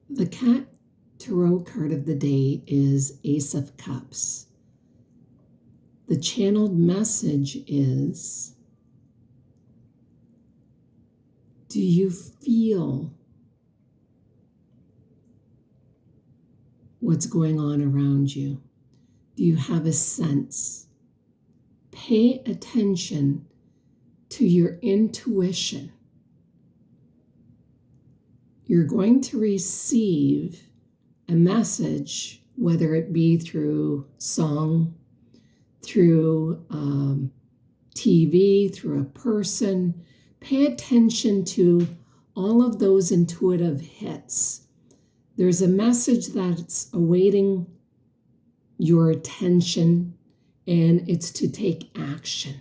The cat tarot card of the day is Ace of Cups. The channeled message is, do you feel what's going on around you? Do you have a sense? Pay attention to your intuition. You're going to receive a message, whether it be through song, through TV, through a person. Pay attention to all of those intuitive hits. There's a message that's awaiting your attention, and it's to take action.